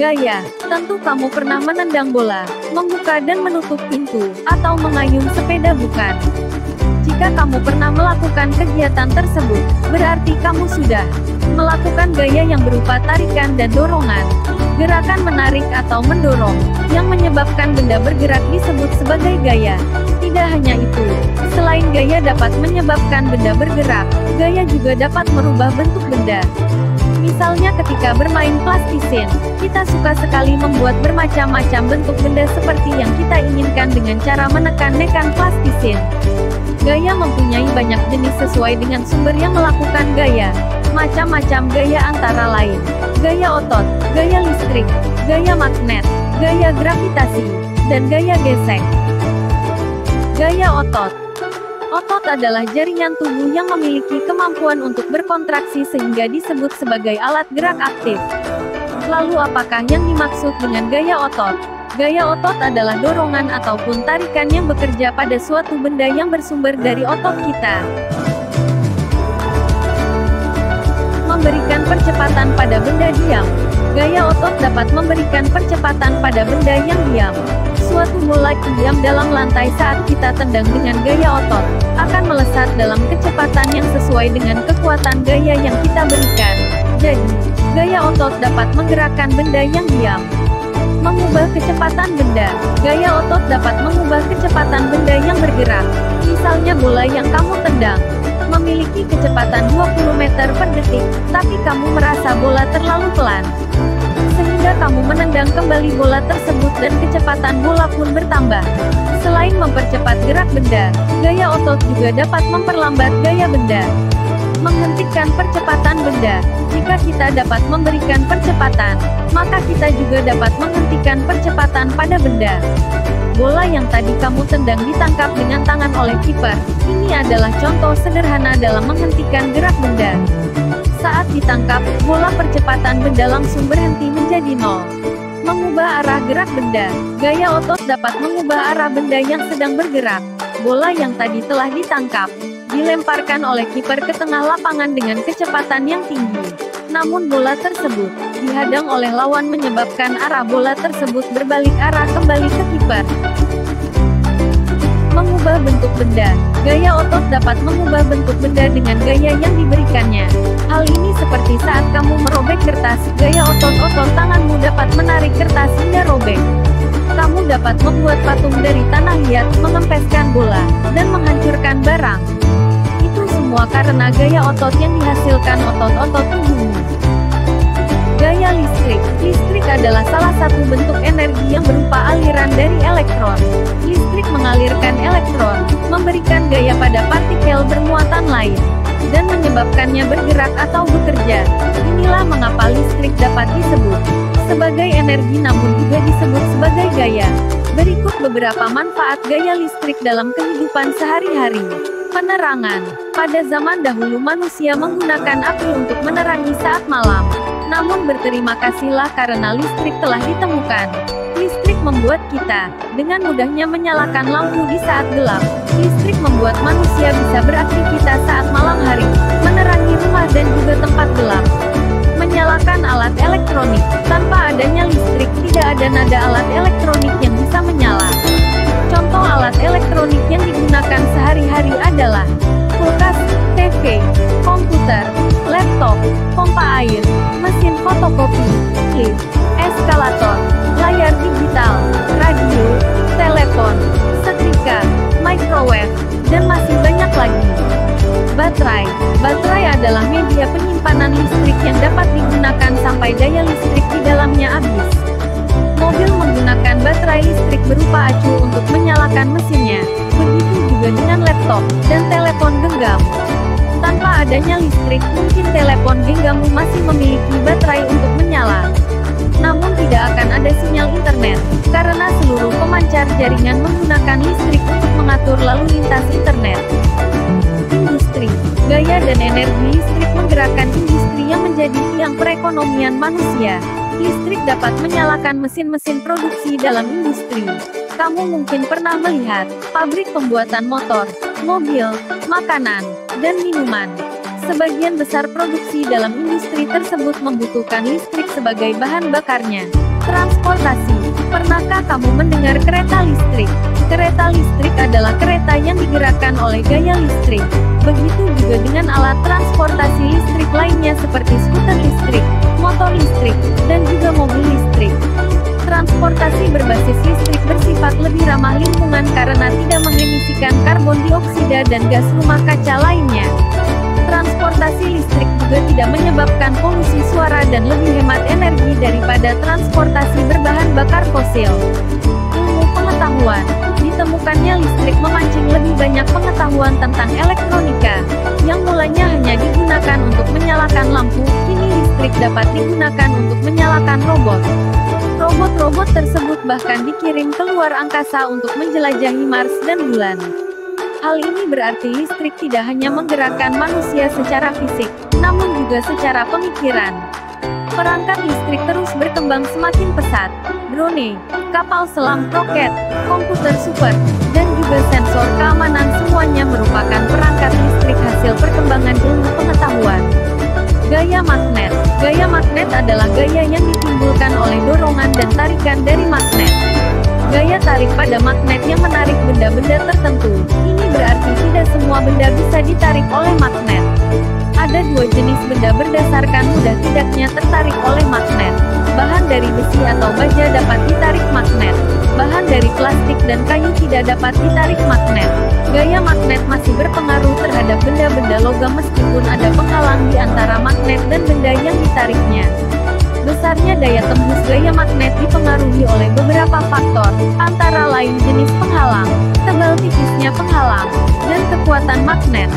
Gaya, tentu kamu pernah menendang bola, membuka dan menutup pintu, atau mengayun sepeda bukan? Jika kamu pernah melakukan kegiatan tersebut, berarti kamu sudah melakukan gaya yang berupa tarikan dan dorongan. Gerakan menarik atau mendorong, yang menyebabkan benda bergerak disebut sebagai gaya. Tidak hanya itu, selain gaya dapat menyebabkan benda bergerak, gaya juga dapat merubah bentuk benda. Misalnya ketika bermain plastisin, kita suka sekali membuat bermacam-macam bentuk benda seperti yang kita inginkan dengan cara menekan plastisin. Gaya mempunyai banyak jenis sesuai dengan sumber yang melakukan gaya. Macam-macam gaya antara lain, gaya otot, gaya listrik, gaya magnet, gaya gravitasi, dan gaya gesek. Gaya otot. Otot adalah jaringan tubuh yang memiliki kemampuan untuk berkontraksi sehingga disebut sebagai alat gerak aktif. Lalu apakah yang dimaksud dengan gaya otot? Gaya otot adalah dorongan ataupun tarikan yang bekerja pada suatu benda yang bersumber dari otot kita. Memberikan percepatan pada benda diam. Gaya otot dapat memberikan percepatan pada benda yang diam. Suatu bola diam dalam lantai saat kita tendang dengan gaya otot, akan melesat dalam kecepatan yang sesuai dengan kekuatan gaya yang kita berikan. Jadi, gaya otot dapat menggerakkan benda yang diam. Mengubah kecepatan benda. Gaya otot dapat mengubah kecepatan benda yang bergerak. Misalnya bola yang kamu tendang memiliki kecepatan 20 meter per detik, tapi kamu merasa bola terlalu pelan. Sehingga kamu menendang kembali bola tersebut dan kecepatan bola pun bertambah. Selain mempercepat gerak benda, gaya otot juga dapat memperlambat gaya benda. Menghentikan percepatan benda. Jika kita dapat memberikan percepatan, maka kita juga dapat menghentikan percepatan pada benda. Bola yang tadi kamu tendang ditangkap dengan tangan oleh kiper. Ini adalah contoh sederhana dalam menghentikan gerak benda. Saat ditangkap, bola percepatan benda langsung berhenti menjadi 0. Mengubah arah gerak benda. Gaya otot dapat mengubah arah benda yang sedang bergerak. Bola yang tadi telah ditangkap dilemparkan oleh kiper ke tengah lapangan dengan kecepatan yang tinggi. Namun bola tersebut dihadang oleh lawan menyebabkan arah bola tersebut berbalik arah kembali ke kiper. Mengubah bentuk benda. Gaya otot dapat mengubah bentuk benda dengan gaya yang diberikannya. Hal ini seperti saat kamu merobek kertas, gaya otot-otot tanganmu dapat menarik kertas hingga robek. Kamu dapat membuat patung dari tanah liat, mengempeskan bola, dan menghancurkan barang. Itu semua karena gaya otot yang dihasilkan otot-otot tubuhmu. Gaya listrik. Listrik adalah salah satu bentuk energi yang berupa aliran dari elektron. Listrik mengalirkan elektron, memberikan gaya pada partikel bermuatan lain, dan menyebabkannya bergerak atau bekerja. Inilah mengapa listrik dapat disebut sebagai energi namun juga disebut sebagai gaya. Berikut beberapa manfaat gaya listrik dalam kehidupan sehari-hari. Penerangan. Pada zaman dahulu manusia menggunakan api untuk menerangi saat malam. Namun berterima kasihlah karena listrik telah ditemukan. Listrik membuat kita dengan mudahnya menyalakan lampu di saat gelap. Listrik membuat manusia bisa beraktivitas saat malam hari, menerangi rumah dan juga tempat gelap. Menyalakan alat elektronik. Tanpa adanya listrik, tidak ada nada alat elektronik yang bisa menyala. Contoh alat elektronik yang digunakan sehari-hari adalah kulkas, TV, komputer, laptop, pompa air, mesin fotokopi, lift, eskalator, layar digital, radio, telepon, setrika, microwave, dan masih banyak lagi. Baterai. Baterai adalah media penyimpanan listrik yang dapat digunakan sampai daya listrik di dalamnya habis. Mobil menggunakan baterai listrik berupa acu untuk menyalakan mesinnya. Begitu juga dengan laptop dan telepon genggam. Tanpa adanya listrik, mungkin telepon genggammu masih memiliki baterai untuk menyala. Namun tidak akan ada sinyal internet, karena seluruh pemancar jaringan menggunakan listrik untuk mengatur lalu lintas internet. Industri. Gaya dan energi listrik menggerakkan industri yang menjadi tiang perekonomian manusia. Listrik dapat menyalakan mesin-mesin produksi dalam industri. Kamu mungkin pernah melihat pabrik pembuatan motor, mobil, makanan, dan minuman. Sebagian besar produksi dalam industri tersebut membutuhkan listrik sebagai bahan bakarnya. Transportasi. Pernahkah kamu mendengar kereta listrik? Kereta listrik adalah kereta yang digerakkan oleh gaya listrik. Begitu juga dengan alat transportasi listrik lainnya seperti skuter listrik, motor listrik, dan juga mobil listrik. Transportasi berbasis listrik bersifat lebih ramah lingkungan karena tidak mengemisikan karbon dioksida dan gas rumah kaca lainnya. Transportasi listrik juga tidak menyebabkan polusi suara dan lebih hemat energi daripada transportasi berbahan bakar fosil. Ilmu pengetahuan. Ditemukannya listrik memancing lebih banyak pengetahuan tentang elektronika, yang mulanya hanya digunakan untuk menyalakan lampu, kini listrik dapat digunakan untuk menyalakan robot. Robot-robot tersebut bahkan dikirim ke luar angkasa untuk menjelajahi Mars dan bulan. Hal ini berarti listrik tidak hanya menggerakkan manusia secara fisik, namun juga secara pemikiran. Perangkat listrik terus berkembang semakin pesat. Drone, kapal selam roket, komputer super, dan juga sensor keamanan semuanya merupakan perangkat listrik hasil perkembangan ilmu pengetahuan. Gaya magnet. Gaya magnet adalah gaya yang ditimbulkan oleh dorongan dan tarikan dari magnet. Gaya tarik pada magnet yang menarik benda-benda tertentu. Ini berarti tidak semua benda bisa ditarik oleh magnet. Ada dua jenis benda berdasarkan mudah tidaknya tertarik oleh magnet. Bahan dari besi atau baja dapat ditarik magnet. Bahan dari plastik dan kayu tidak dapat ditarik magnet. Gaya magnet masih berpengaruh terhadap benda-benda logam meskipun ada penghalang di antara magnet dan benda yang ditariknya. Besarnya daya tembus gaya magnet dipengaruhi oleh beberapa faktor, antara lain jenis penghalang, tebal tipisnya penghalang, dan kekuatan magnet.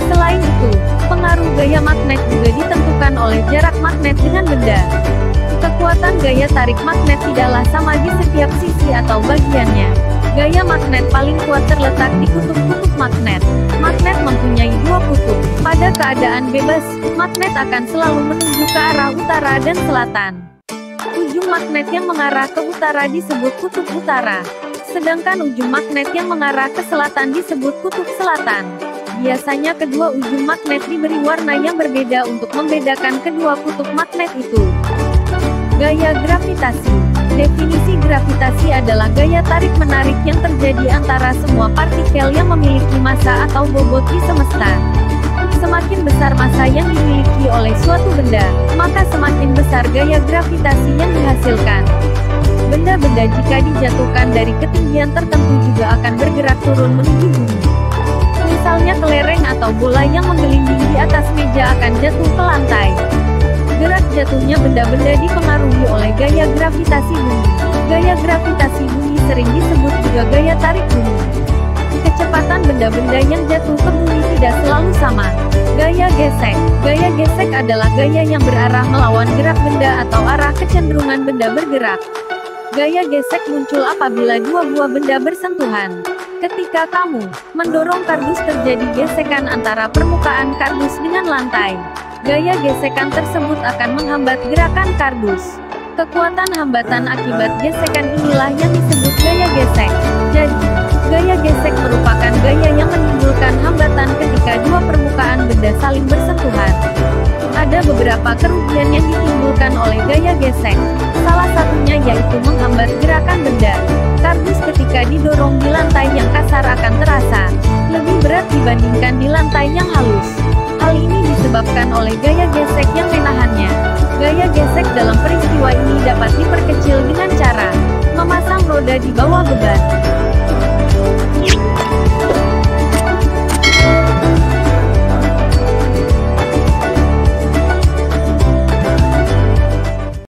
Selain itu, pengaruh gaya magnet juga ditentukan oleh jarak magnet dengan benda. Kekuatan gaya tarik magnet tidaklah sama di setiap sisi atau bagiannya. Gaya magnet paling kuat terletak di kutub-kutub magnet. Magnet mempunyai dua kutub. Pada keadaan bebas, magnet akan selalu menuju ke arah utara dan selatan. Ujung magnet yang mengarah ke utara disebut kutub utara. Sedangkan ujung magnet yang mengarah ke selatan disebut kutub selatan. Biasanya kedua ujung magnet diberi warna yang berbeda untuk membedakan kedua kutub magnet itu. Gaya gravitasi. Definisi gravitasi adalah gaya tarik-menarik yang terjadi antara semua partikel yang memiliki massa atau bobot di semesta. Semakin besar massa yang dimiliki oleh suatu benda, maka semakin besar gaya gravitasi yang dihasilkan. Benda-benda jika dijatuhkan dari ketinggian tertentu juga akan bergerak turun menuju bumi. Misalnya kelereng atau bola yang menggelinding di atas meja akan jatuh ke lantai. Gerak jatuhnya benda-benda dipengaruhi oleh gaya gravitasi bumi. Gaya gravitasi bumi sering disebut juga gaya tarik bumi. Kecepatan benda-benda yang jatuh ke bumi tidak selalu sama. Gaya gesek. Gaya gesek adalah gaya yang berarah melawan gerak benda atau arah kecenderungan benda bergerak. Gaya gesek muncul apabila dua buah benda bersentuhan. Ketika kamu mendorong kardus terjadi gesekan antara permukaan kardus dengan lantai. Gaya gesekan tersebut akan menghambat gerakan kardus. Kekuatan hambatan akibat gesekan inilah yang disebut gaya gesek. Jadi, gaya gesek merupakan gaya yang menimbulkan hambatan ketika dua permukaan benda saling bersentuhan. Ada beberapa kerugian yang ditimbulkan oleh gaya gesek. Salah satunya yaitu menghambat gerakan benda. Kardus ketika didorong di lantai yang kasar akan terasa lebih berat dibandingkan di lantai yang halus. Hal ini disebabkan oleh gaya gesek yang menahannya. Gaya gesek dalam peristiwa ini dapat diperkecil dengan cara memasang roda di bawah